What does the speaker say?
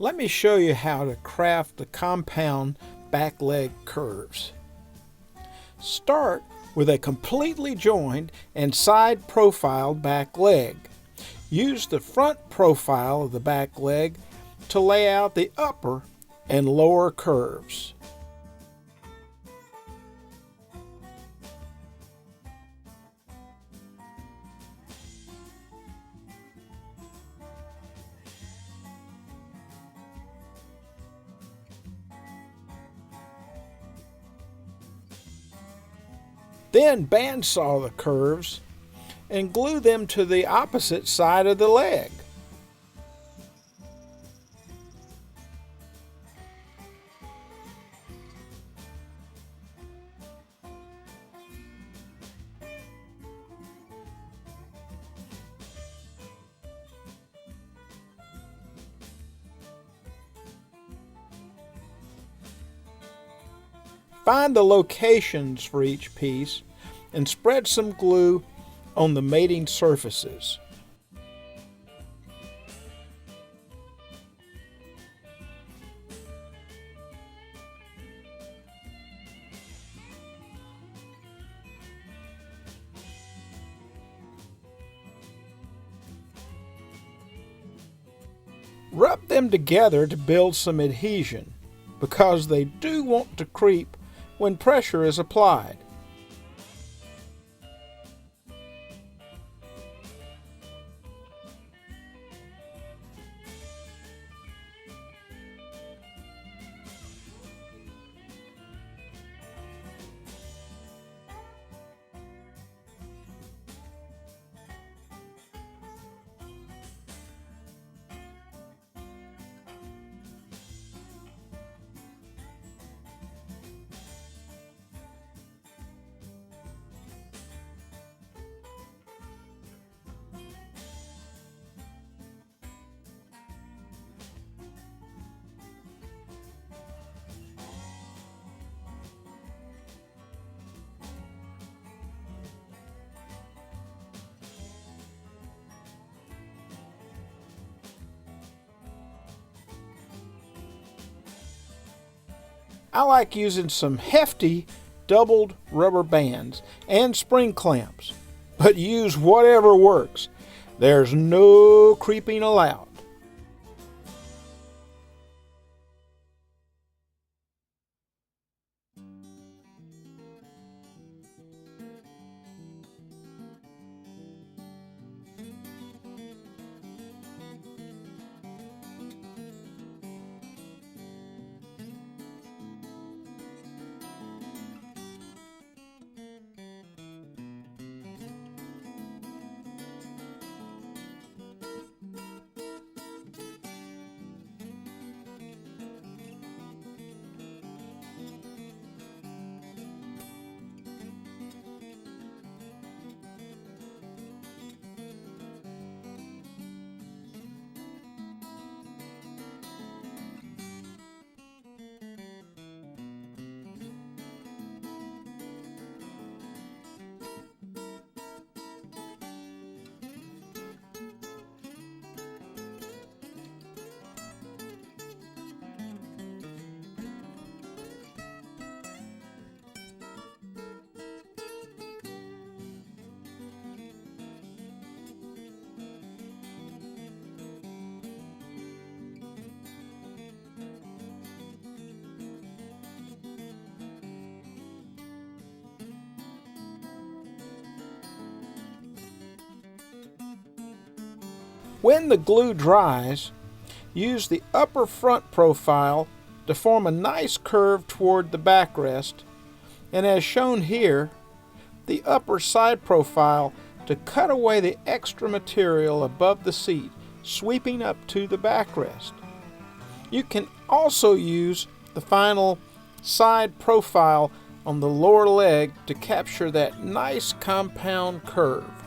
Let me show you how to craft the compound back leg curves. Start with a completely joined and side profiled back leg. Use the front profile of the back leg to lay out the upper and lower curves. Then bandsaw the curves and glue them to the opposite side of the leg. Find the locations for each piece and spread some glue on the mating surfaces. Rub them together to build some adhesion, because they do want to creep when pressure is applied. I like using some hefty doubled rubber bands and spring clamps, but use whatever works. There's no creeping allowed. When the glue dries, use the upper front profile to form a nice curve toward the backrest, and as shown here, the upper side profile to cut away the extra material above the seat, sweeping up to the backrest. You can also use the final side profile on the lower leg to capture that nice compound curve.